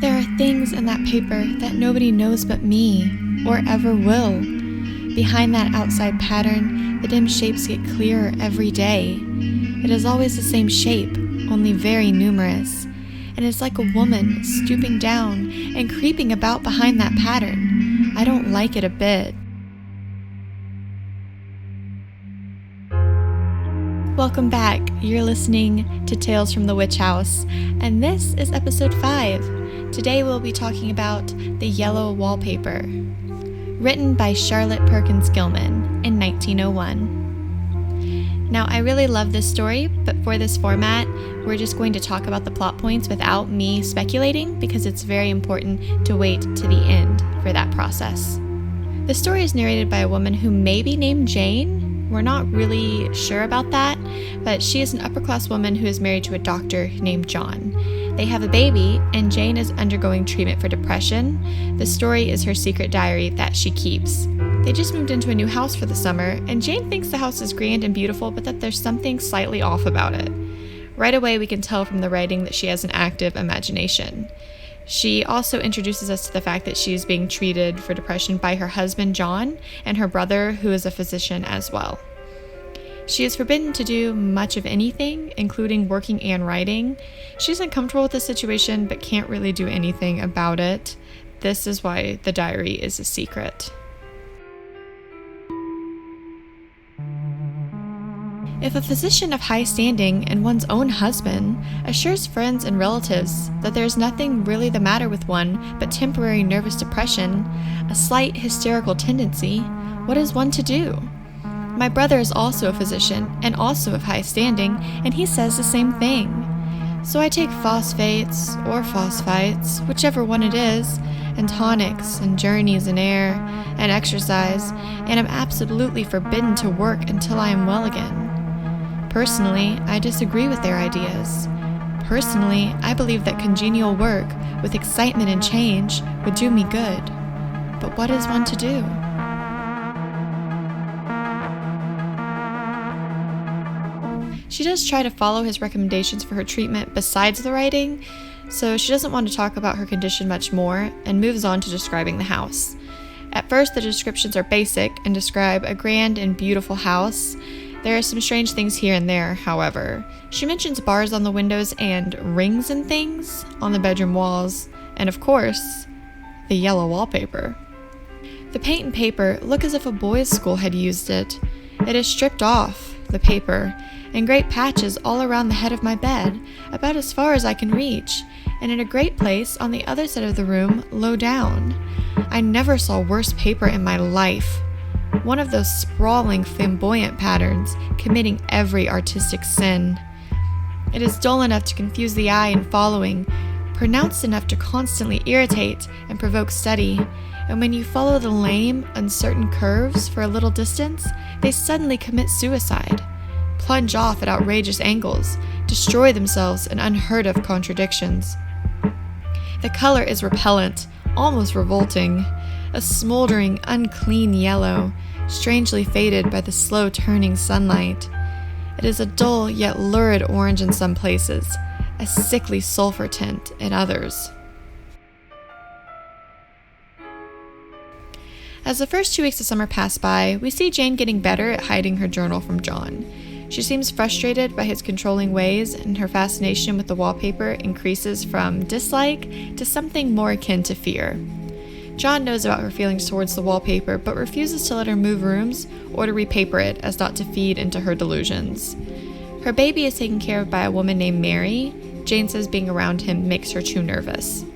There are things in that paper that nobody knows but me, or ever will. Behind that outside pattern, the dim shapes get clearer every day. It is always the same shape, only very numerous, and it's like a woman stooping down and creeping about behind that pattern. I don't like it a bit. Welcome back. You're listening to Tales from the Witch House, and this is episode 5. Today we'll be talking about the Yellow Wallpaper, written by Charlotte Perkins Gilman in 1901. Now, I really love this story, but for this format, we're just going to talk about the plot points without me speculating because it's very important to wait to the end for that process. The story is narrated by a woman who may be named Jane. We're not really sure about that, but she is an upper-class woman who is married to a doctor named John. They have a baby, and Jane is undergoing treatment for depression. The story is her secret diary that she keeps. They just moved into a new house for the summer, and Jane thinks the house is grand and beautiful, but that there's something slightly off about it. Right away, we can tell from the writing that she has an active imagination. She also introduces us to the fact that she is being treated for depression by her husband, John, and her brother, who is a physician as well. She is forbidden to do much of anything, including working and writing. She's uncomfortable with the situation, but can't really do anything about it. This is why the diary is a secret. If a physician of high standing and one's own husband assures friends and relatives that there's nothing really the matter with one but temporary nervous depression, a slight hysterical tendency, what is one to do? My brother is also a physician and also of high standing, and he says the same thing. So I take phosphates or phosphites, whichever one it is, and tonics and journeys and air and exercise, and am absolutely forbidden to work until I am well again. Personally, I disagree with their ideas. Personally, I believe that congenial work with excitement and change would do me good. But what is one to do? She does try to follow his recommendations for her treatment besides the writing, so she doesn't want to talk about her condition much more and moves on to describing the house. At first, the descriptions are basic and describe a grand and beautiful house. There are some strange things here and there, however. She mentions bars on the windows and rings and things on the bedroom walls, and of course, the yellow wallpaper. The paint and paper look as if a boys' school had used it. It is stripped off, the paper, in great patches all around the head of my bed, about as far as I can reach, and in a great place on the other side of the room, low down. I never saw worse paper in my life. One of those sprawling, flamboyant patterns, committing every artistic sin. It is dull enough to confuse the eye in following, pronounced enough to constantly irritate and provoke study, and when you follow the lame, uncertain curves for a little distance, they suddenly commit suicide, plunge off at outrageous angles, destroy themselves in unheard of contradictions. The color is repellent, almost revolting, a smoldering, unclean yellow, strangely faded by the slow turning sunlight. It is a dull yet lurid orange in some places, a sickly sulfur tint in others. As the first 2 weeks of summer pass by, we see Jane getting better at hiding her journal from John. She seems frustrated by his controlling ways, and her fascination with the wallpaper increases from dislike to something more akin to fear. John knows about her feelings towards the wallpaper, but refuses to let her move rooms or to repaper it as not to feed into her delusions. Her baby is taken care of by a woman named Mary. Jane says being around him makes her too nervous.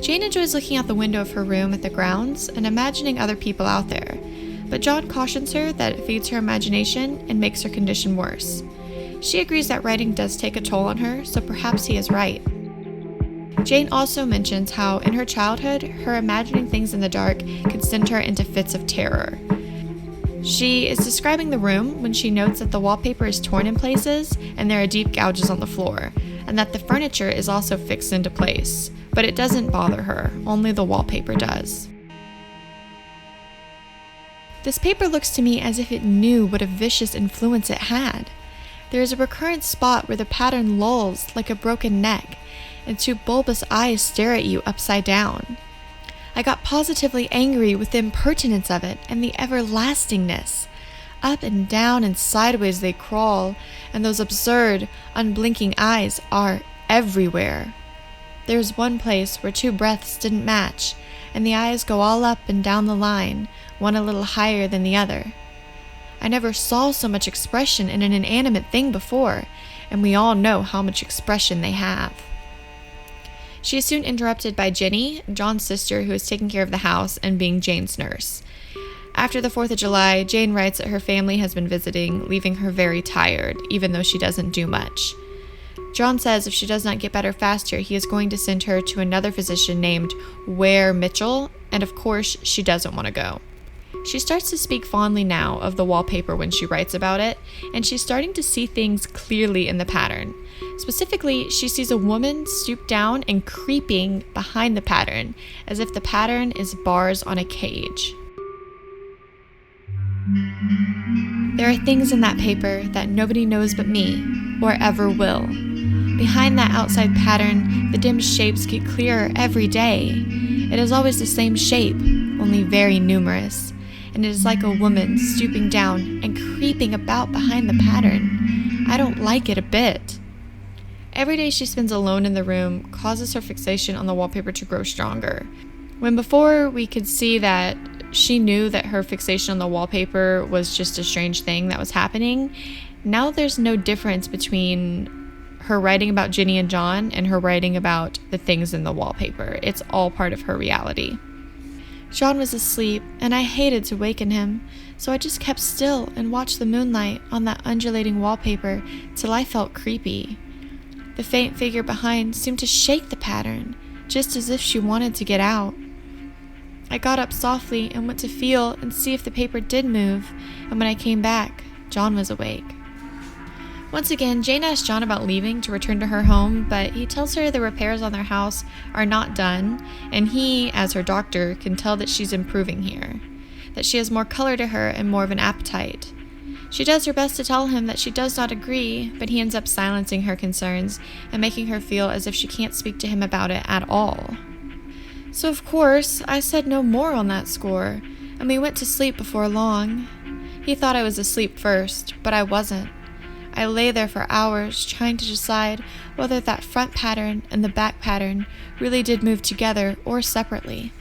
Jane enjoys looking out the window of her room at the grounds and imagining other people out there, but John cautions her that it feeds her imagination and makes her condition worse. She agrees that writing does take a toll on her, so perhaps he is right. Jane also mentions how, in her childhood, her imagining things in the dark could send her into fits of terror. She is describing the room when she notes that the wallpaper is torn in places and there are deep gouges on the floor, and that the furniture is also fixed into place. But it doesn't bother her, only the wallpaper does. This paper looks to me as if it knew what a vicious influence it had. There is a recurrent spot where the pattern lolls like a broken neck, and two bulbous eyes stare at you upside down. I got positively angry with the impertinence of it and the everlastingness. Up and down and sideways they crawl, and those absurd, unblinking eyes are everywhere. There's one place where two breaths didn't match, and the eyes go all up and down the line, one a little higher than the other. I never saw so much expression in an inanimate thing before, and we all know how much expression they have. She is soon interrupted by Jenny, John's sister, who is taking care of the house and being Jane's nurse. After the 4th of July, Jane writes that her family has been visiting, leaving her very tired, even though she doesn't do much. John says if she does not get better faster, he is going to send her to another physician named Ware Mitchell, and of course, she doesn't want to go. She starts to speak fondly now of the wallpaper when she writes about it, and she's starting to see things clearly in the pattern. Specifically, she sees a woman stoop down and creeping behind the pattern, as if the pattern is bars on a cage. There are things in that paper that nobody knows but me, or ever will. Behind that outside pattern, the dim shapes get clearer every day. It is always the same shape, only very numerous, and it is like a woman stooping down and creeping about behind the pattern. I don't like it a bit. Every day she spends alone in the room causes her fixation on the wallpaper to grow stronger. When before we could see that she knew that her fixation on the wallpaper was just a strange thing that was happening, now there's no difference between her writing about Ginny and John and her writing about the things in the wallpaper. It's all part of her reality. John was asleep, and I hated to waken him, so I just kept still and watched the moonlight on that undulating wallpaper till I felt creepy. The faint figure behind seemed to shake the pattern, just as if she wanted to get out. I got up softly and went to feel and see if the paper did move, and when I came back, John was awake. Once again, Jane asks John about leaving to return to her home, but he tells her the repairs on their house are not done, and he, as her doctor, can tell that she's improving here, that she has more color to her and more of an appetite. She does her best to tell him that she does not agree, but he ends up silencing her concerns and making her feel as if she can't speak to him about it at all. So of course, I said no more on that score, and we went to sleep before long. He thought I was asleep first, but I wasn't. I lay there for hours trying to decide whether that front pattern and the back pattern really did move together or separately.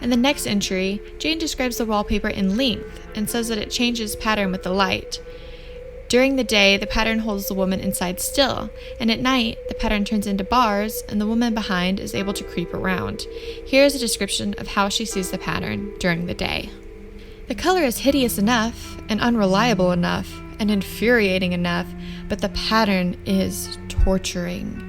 In the next entry, Jane describes the wallpaper in length and says that it changes pattern with the light. During the day, the pattern holds the woman inside still, and at night, the pattern turns into bars and the woman behind is able to creep around. Here is a description of how she sees the pattern during the day. The color is hideous enough and unreliable enough and infuriating enough, but the pattern is torturing.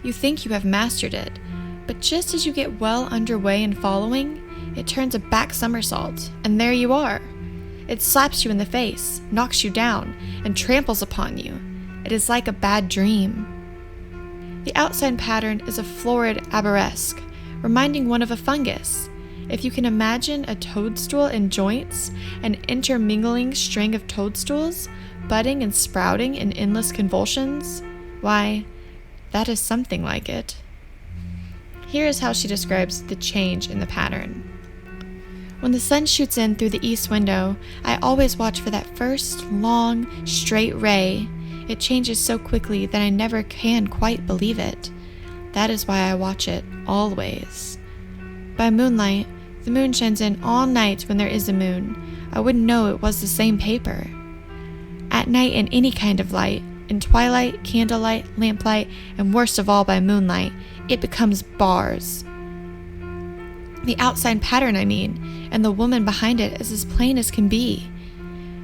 You think you have mastered it, but just as you get well underway in following, it turns a back somersault, and there you are. It slaps you in the face, knocks you down, and tramples upon you. It is like a bad dream. The outside pattern is a florid arabesque, reminding one of a fungus. If you can imagine a toadstool in joints, an intermingling string of toadstools, budding and sprouting in endless convulsions, why, that is something like it. Here is how she describes the change in the pattern. When the sun shoots in through the east window, I always watch for that first long, straight ray. It changes so quickly that I never can quite believe it. That is why I watch it always. By moonlight, the moon shines in all night when there is a moon. I wouldn't know it was the same paper. At night in any kind of light, in twilight, candlelight, lamplight, and worst of all by moonlight, it becomes bars. The outside pattern, I mean, and the woman behind it is as plain as can be.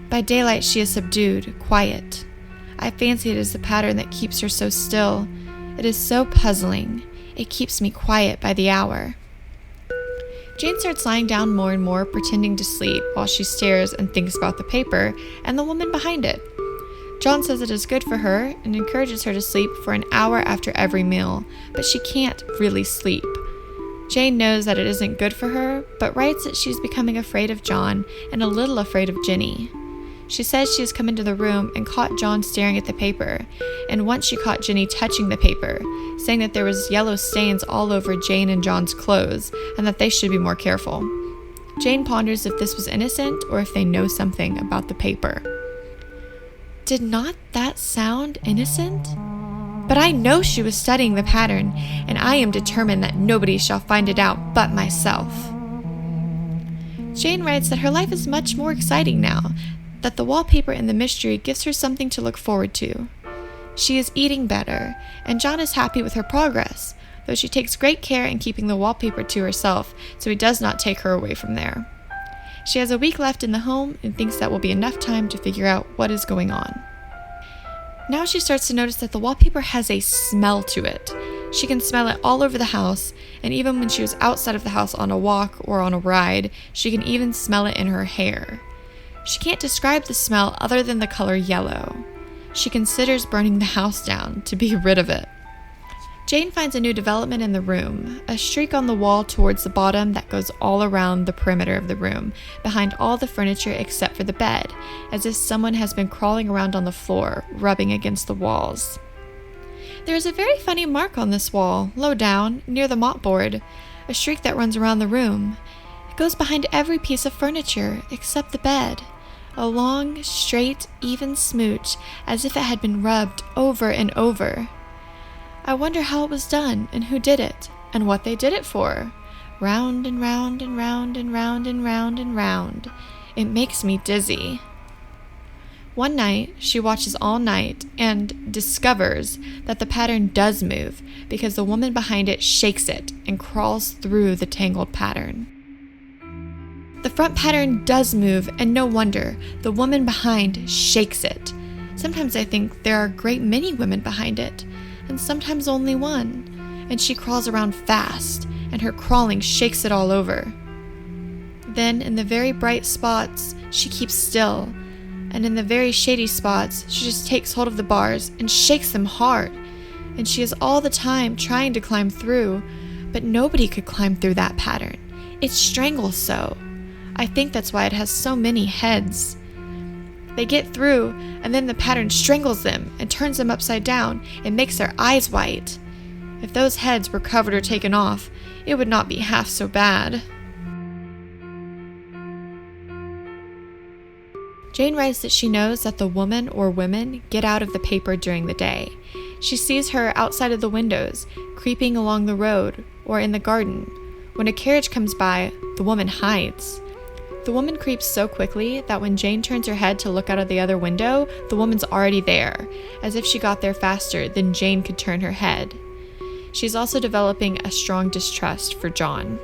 By daylight she is subdued, quiet. I fancy it is the pattern that keeps her so still. It is so puzzling. It keeps me quiet by the hour. Jane starts lying down more and more, pretending to sleep while she stares and thinks about the paper and the woman behind it. John says it is good for her and encourages her to sleep for an hour after every meal, but she can't really sleep. Jane knows that it isn't good for her, but writes that she's becoming afraid of John and a little afraid of Ginny. She says she has come into the room and caught John staring at the paper, and once she caught Ginny touching the paper, saying that there was yellow stains all over Jane and John's clothes, and that they should be more careful. Jane ponders if this was innocent or if they know something about the paper. Did not that sound innocent? But I know she was studying the pattern, and I am determined that nobody shall find it out but myself. Jane writes that her life is much more exciting now, that the wallpaper and the mystery gives her something to look forward to. She is eating better, and John is happy with her progress, though she takes great care in keeping the wallpaper to herself so he does not take her away from there. She has a week left in the home and thinks that will be enough time to figure out what is going on. Now she starts to notice that the wallpaper has a smell to it. She can smell it all over the house, and even when she was outside of the house on a walk or on a ride, she can even smell it in her hair. She can't describe the smell other than the color yellow. She considers burning the house down to be rid of it. Jane finds a new development in the room, a streak on the wall towards the bottom that goes all around the perimeter of the room, behind all the furniture except for the bed, as if someone has been crawling around on the floor, rubbing against the walls. There is a very funny mark on this wall, low down, near the mopboard, a streak that runs around the room. It goes behind every piece of furniture except the bed. A long, straight, even smooch, as if it had been rubbed over and over. I wonder how it was done, and who did it, and what they did it for. Round and round and round and round and round and round. It makes me dizzy. One night, she watches all night and discovers that the pattern does move because the woman behind it shakes it and crawls through the tangled pattern. The front pattern does move, and no wonder, the woman behind shakes it. Sometimes I think there are a great many women behind it, and sometimes only one, and she crawls around fast, and her crawling shakes it all over. Then, in the very bright spots, she keeps still, and in the very shady spots, she just takes hold of the bars and shakes them hard, and she is all the time trying to climb through, but nobody could climb through that pattern. It strangles so. I think that's why it has so many heads. They get through, and then the pattern strangles them and turns them upside down and makes their eyes white. If those heads were covered or taken off, it would not be half so bad. Jane writes that she knows that the woman or women get out of the paper during the day. She sees her outside of the windows, creeping along the road or in the garden. When a carriage comes by, the woman hides. The woman creeps so quickly that when Jane turns her head to look out of the other window, the woman's already there, as if she got there faster than Jane could turn her head. She's also developing a strong distrust for John.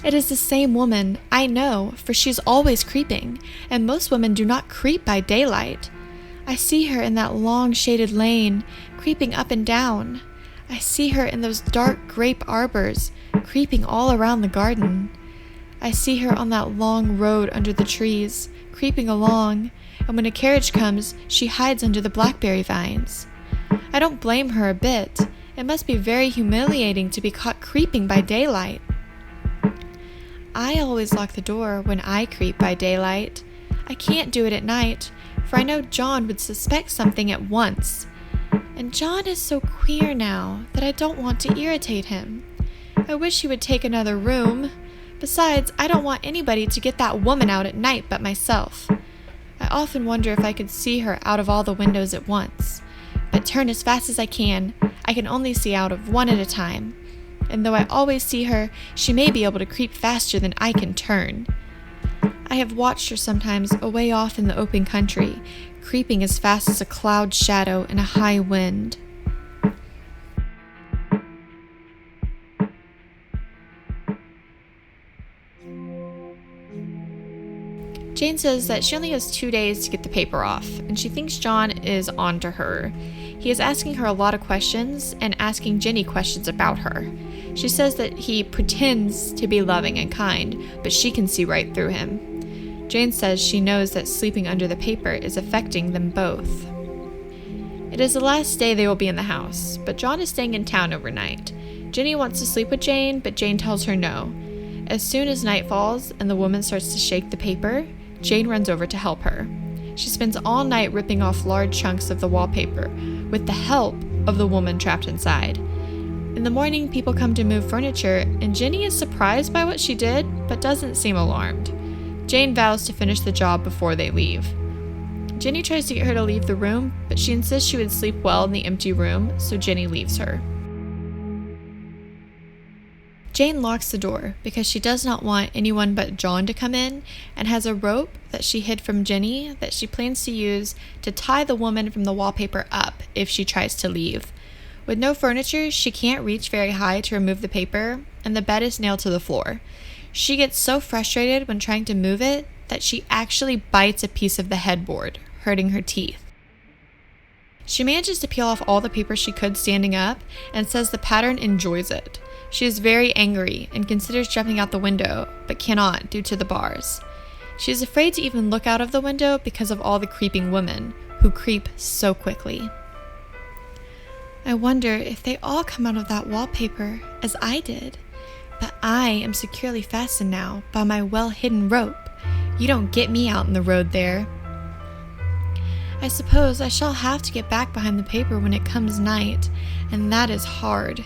It is the same woman, I know, for she's always creeping, and most women do not creep by daylight. I see her in that long shaded lane, creeping up and down. I see her in those dark grape arbors, creeping all around the garden. I see her on that long road under the trees, creeping along, and when a carriage comes, she hides under the blackberry vines. I don't blame her a bit. It must be very humiliating to be caught creeping by daylight. I always lock the door when I creep by daylight. I can't do it at night, for I know John would suspect something at once. And John is so queer now that I don't want to irritate him. I wish he would take another room. Besides, I don't want anybody to get that woman out at night but myself. I often wonder if I could see her out of all the windows at once. But turn as fast as I can only see out of one at a time. And though I always see her, she may be able to creep faster than I can turn. I have watched her sometimes away off in the open country, creeping as fast as a cloud shadow in a high wind. Jane says that she only has 2 days to get the paper off, and she thinks John is on to her. He is asking her a lot of questions and asking Jenny questions about her. She says that he pretends to be loving and kind, but she can see right through him. Jane says she knows that sleeping under the paper is affecting them both. It is the last day they will be in the house, but John is staying in town overnight. Ginny wants to sleep with Jane, but Jane tells her no. As soon as night falls and the woman starts to shake the paper, Jane runs over to help her. She spends all night ripping off large chunks of the wallpaper, with the help of the woman trapped inside. In the morning, people come to move furniture, and Ginny is surprised by what she did, but doesn't seem alarmed. Jane vows to finish the job before they leave. Ginny tries to get her to leave the room, but she insists she would sleep well in the empty room, so Ginny leaves her. Jane locks the door because she does not want anyone but John to come in, and has a rope that she hid from Ginny that she plans to use to tie the woman from the wallpaper up if she tries to leave. With no furniture, she can't reach very high to remove the paper, and the bed is nailed to the floor. She gets so frustrated when trying to move it that she actually bites a piece of the headboard, hurting her teeth. She manages to peel off all the paper she could standing up and says the pattern enjoys it. She is very angry and considers jumping out the window, but cannot due to the bars. She is afraid to even look out of the window because of all the creeping women, who creep so quickly. I wonder if they all come out of that wallpaper as I did. But I am securely fastened now by my well-hidden rope. You don't get me out in the road there. I suppose I shall have to get back behind the paper when it comes night, and that is hard.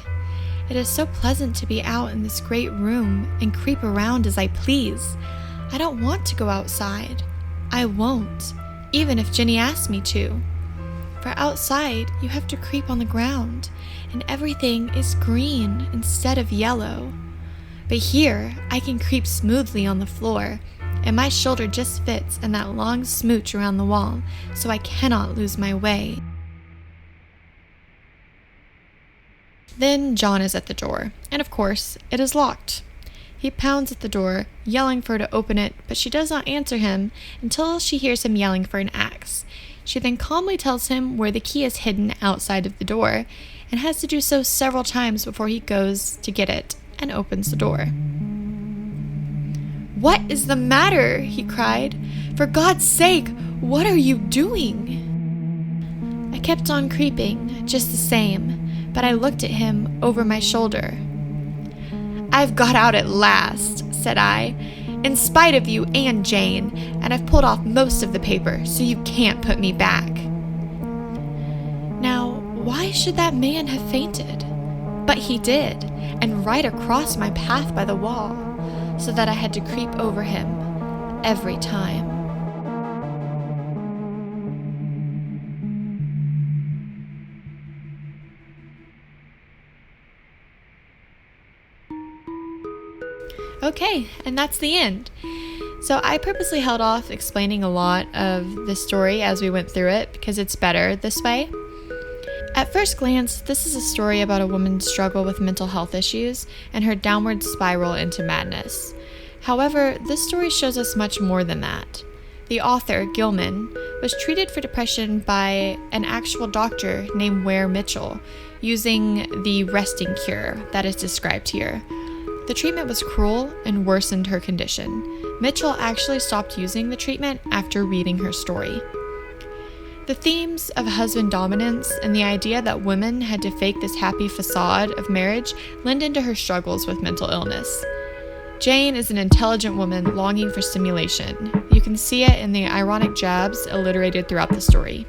It is so pleasant to be out in this great room and creep around as I please. I don't want to go outside. I won't, even if Ginny asks me to. For outside, you have to creep on the ground, and everything is green instead of yellow. But here, I can creep smoothly on the floor, and my shoulder just fits in that long smooch around the wall, so I cannot lose my way. Then John is at the door, and of course, it is locked. He pounds at the door, yelling for her to open it, but she does not answer him until she hears him yelling for an axe. She then calmly tells him where the key is hidden outside of the door, and has to do so several times before he goes to get it and opens the door. "What is the matter?" he cried. "For God's sake, what are you doing?" I kept on creeping, just the same, but I looked at him over my shoulder. "I've got out at last," said I, "in spite of you and Jane, and I've pulled off most of the paper, so you can't put me back." Now, why should that man have fainted? But he did, and right across my path by the wall, so that I had to creep over him every time. Okay, and that's the end. So I purposely held off explaining a lot of the story as we went through it because it's better this way. At first glance, this is a story about a woman's struggle with mental health issues and her downward spiral into madness. However, this story shows us much more than that. The author, Gilman, was treated for depression by an actual doctor named Ware Mitchell, using the resting cure that is described here. The treatment was cruel and worsened her condition. Mitchell actually stopped using the treatment after reading her story. The themes of husband dominance and the idea that women had to fake this happy facade of marriage lend into her struggles with mental illness. Jane is an intelligent woman longing for stimulation. You can see it in the ironic jabs alliterated throughout the story.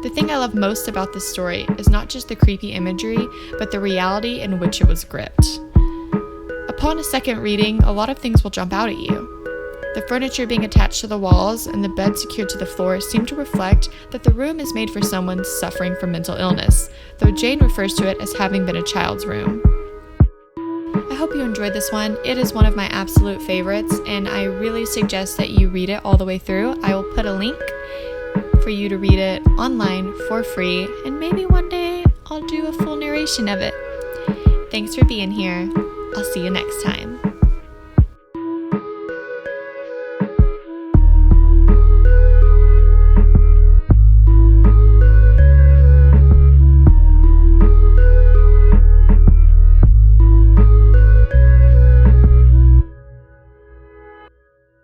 The thing I love most about this story is not just the creepy imagery, but the reality in which it was gripped. Upon a second reading, a lot of things will jump out at you. The furniture being attached to the walls and the bed secured to the floor seem to reflect that the room is made for someone suffering from mental illness, though Jane refers to it as having been a child's room. I hope you enjoyed this one. It is one of my absolute favorites, and I really suggest that you read it all the way through. I will put a link for you to read it online for free, and maybe one day I'll do a full narration of it. Thanks for being here. I'll see you next time.